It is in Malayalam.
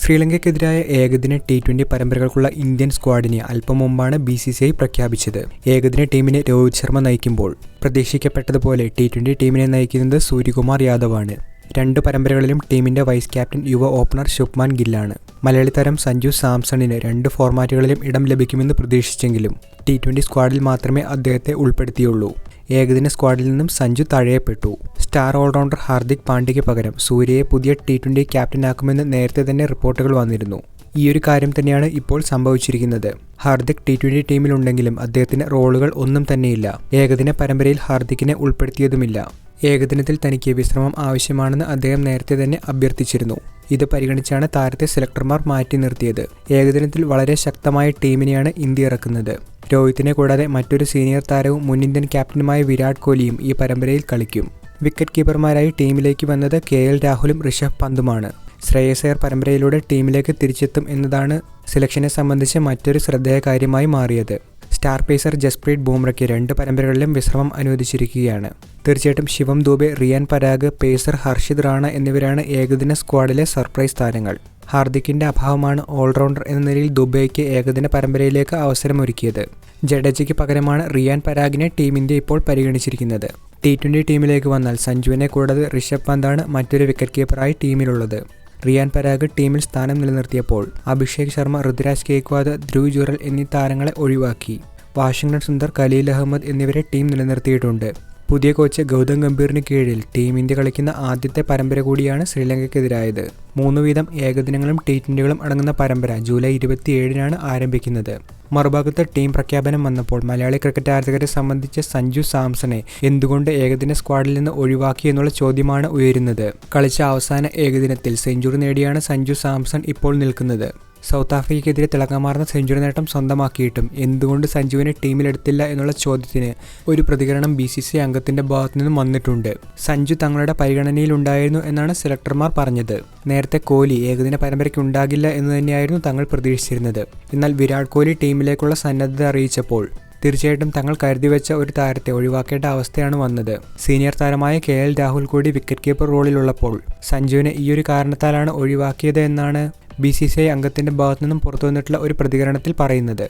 ശ്രീലങ്കയ്ക്കെതിരായ ഏകദിന ടി20 പരമ്പരകൾക്കുള്ള ഇന്ത്യൻ സ്ക്വാഡിനെ അല്പം മുമ്പാണ് BCCI പ്രഖ്യാപിച്ചത്. ഏകദിന ടീമിനെ രോഹിത് ശർമ്മ നയിക്കുമ്പോൾ പ്രതീക്ഷിക്കപ്പെട്ടതുപോലെ ടി20 ടീമിനെ നയിക്കുന്നത് സൂര്യകുമാർ യാദവാണ്. 2 പരമ്പരകളിലും ടീമിന്റെ വൈസ് ക്യാപ്റ്റൻ യുവ ഓപ്പണർ ശുഭ്മാൻ ഗില്ലാണ്. മലയാളി താരം സഞ്ജു സാംസണിന് 2 ഫോർമാറ്റുകളിലും ഇടം ലഭിക്കുമെന്ന് പ്രതീക്ഷിച്ചെങ്കിലും ടി20 സ്ക്വാഡിൽ മാത്രമേ അദ്ദേഹത്തെ ഉൾപ്പെടുത്തിയുള്ളൂ. ഏകദിന സ്ക്വാഡിൽ നിന്നും സഞ്ജു തഴയപ്പെട്ടു. സ്റ്റാർ ഓൾറൗണ്ടർ ഹാർദിക് പാണ്ഡ്യയ്ക്ക് പകരം സൂര്യയെ പുതിയ ടി20 ക്യാപ്റ്റനാക്കുമെന്ന് നേരത്തെ തന്നെ റിപ്പോർട്ടുകൾ വന്നിരുന്നു. ഈയൊരു കാര്യം തന്നെയാണ് ഇപ്പോൾ സംഭവിച്ചിരിക്കുന്നത്. ഹാർദിക് ടി20 ടീമിലുണ്ടെങ്കിലും അദ്ദേഹത്തിന് റോളുകൾ ഒന്നും തന്നെയില്ല. ഏകദിന പരമ്പരയിൽ ഹാർദിക്കിനെ ഉൾപ്പെടുത്തിയതുമില്ല. ഏകദിനത്തിൽ തനിക്ക് വിശ്രമം ആവശ്യമാണെന്ന് അദ്ദേഹം നേരത്തെ തന്നെ അഭ്യർത്ഥിച്ചിരുന്നു. ഇത് പരിഗണിച്ചാണ് താരത്തെ സെലക്ടർമാർ മാറ്റി നിർത്തിയത്. ഏകദിനത്തിൽ വളരെ ശക്തമായ ടീമിനെയാണ് ഇന്ത്യ ഇറക്കുന്നത്. രോഹിത്തിനെ കൂടാതെ മറ്റൊരു സീനിയർ താരവും മുൻ ഇന്ത്യൻ ക്യാപ്റ്റനുമായ വിരാട് കോഹ്ലിയും ഈ പരമ്പരയിൽ കളിക്കും. വിക്കറ്റ് കീപ്പർമാരായി ടീമിലേക്ക് വന്നത് KL രാഹുലും ഋഷഭ് പന്തുമാണ്. ശ്രേയസ് അയ്യർ പരമ്പരയിലൂടെ ടീമിലേക്ക് തിരിച്ചെത്തും എന്നതാണ് സെലക്ഷനെ സംബന്ധിച്ച് മറ്റൊരു ശ്രദ്ധേയ കാര്യമായി മാറിയത്. സ്റ്റാർ പേസർ ജസ്പ്രീത് ബുംറയ്ക്ക് 2 പരമ്പരകളിലും വിശ്രമം അനുവദിച്ചിരിക്കുകയാണ്. തീർച്ചയായിട്ടും ശിവം ദുബെ, റിയാൻ പരാഗ്, പേസർ ഹർഷിത് റാണ എന്നിവരാണ് ഏകദിന സ്ക്വാഡിലെ സർപ്രൈസ് താരങ്ങൾ. ഹാർദിക്കിന്റെ അഭാവമാണ് ഓൾറൗണ്ടർ എന്ന നിലയിൽ ദുബെയ്ക്ക് ഏകദിന പരമ്പരയിലേക്ക് അവസരമൊരുക്കിയത്. ജഡേജയ്ക്ക് പകരമാണ് റിയാൻ പരാഗിനെ ടീം ഇന്ത്യ ഇപ്പോൾ പരിഗണിച്ചിരിക്കുന്നത്. ടി20 ടീമിലേക്ക് വന്നാൽ സഞ്ജുവിനെ കൂടാതെ ഋഷഭ് പന്താണ് മറ്റൊരു വിക്കറ്റ് കീപ്പറായി ടീമിലുള്ളത്. റിയാൻ പരാഗ് ടീമിൽ സ്ഥാനം നിലനിർത്തിയപ്പോൾ അഭിഷേക് ശർമ്മ, ഋതുരാജ് ഗെയ്ക്വാദ്, ധ്രുവ് ജുറൽ എന്നീ താരങ്ങളെ ഒഴിവാക്കി. വാഷിംഗ്ടൺ സുന്ദർ, ഖലീൽ അഹമ്മദ് എന്നിവരെ ടീം നിലനിർത്തിയിട്ടുണ്ട്. പുതിയ കോച്ച് ഗൗതം ഗംഭീറിന് കീഴിൽ ടീം ഇന്ത്യ കളിക്കുന്ന ആദ്യത്തെ പരമ്പര കൂടിയാണ് ശ്രീലങ്കയ്ക്കെതിരായത്. 3 വീതം ഏകദിനങ്ങളും ടി20കളും അടങ്ങുന്ന പരമ്പര ജൂലൈ 27-നാണ് ആരംഭിക്കുന്നത്. മറുഭാഗത്ത് ടീം പ്രഖ്യാപനം വന്നപ്പോൾ മലയാളി ക്രിക്കറ്റ് ആരാധകരെ സംബന്ധിച്ച് സഞ്ജു സാംസണെ എന്തുകൊണ്ട് ഏകദിന സ്ക്വാഡിൽ നിന്ന് ഒഴിവാക്കി എന്നുള്ള ചോദ്യമാണ് ഉയരുന്നത്. കളിച്ച അവസാന ഏകദിനത്തിൽ സെഞ്ചുറി നേടിയാണ് സഞ്ജു സാംസൺ ഇപ്പോൾ നിൽക്കുന്നത്. സൗത്ത് ആഫ്രിക്കയ്ക്കെതിരെ തിളക്കമാർന്ന സെഞ്ചുറി നേട്ടം സ്വന്തമാക്കിയിട്ടും എന്തുകൊണ്ട് സഞ്ജുവിനെ ടീമിലെടുത്തില്ല എന്നുള്ള ചോദ്യത്തിന് ഒരു പ്രതികരണം BCCI അംഗത്തിന്റെ ഭാഗത്തു നിന്നും വന്നിട്ടുണ്ട്. സഞ്ജു തങ്ങളുടെ പരിഗണനയിലുണ്ടായിരുന്നു എന്നാണ് സെലക്ടർമാർ പറഞ്ഞത്. നേരത്തെ കോഹ്ലി ഏകദിന പരമ്പരയ്ക്ക് ഉണ്ടാകില്ല എന്ന് തന്നെയായിരുന്നു തങ്ങൾ പ്രതീക്ഷിച്ചിരുന്നത്. എന്നാൽ വിരാട് കോഹ്ലി ടീമിലേക്കുള്ള സന്നദ്ധത അറിയിച്ചപ്പോൾ തീർച്ചയായിട്ടും തങ്ങൾ കരുതിവെച്ച ഒരു താരത്തെ ഒഴിവാക്കേണ്ട അവസ്ഥയാണ് വന്നത്. സീനിയർ താരമായ KL രാഹുൽ കൂടി വിക്കറ്റ് കീപ്പർ റോളിലുള്ളപ്പോൾ സഞ്ജുവിനെ ഈയൊരു കാരണത്താലാണ് ഒഴിവാക്കിയത് എന്നാണ് BCCI അംഗത്തിന്റെ ഭാഗത്തു നിന്നും പുറത്തുവന്നിട്ടുള്ള ഒരു പ്രതികരണത്തിൽ പറയുന്നത്.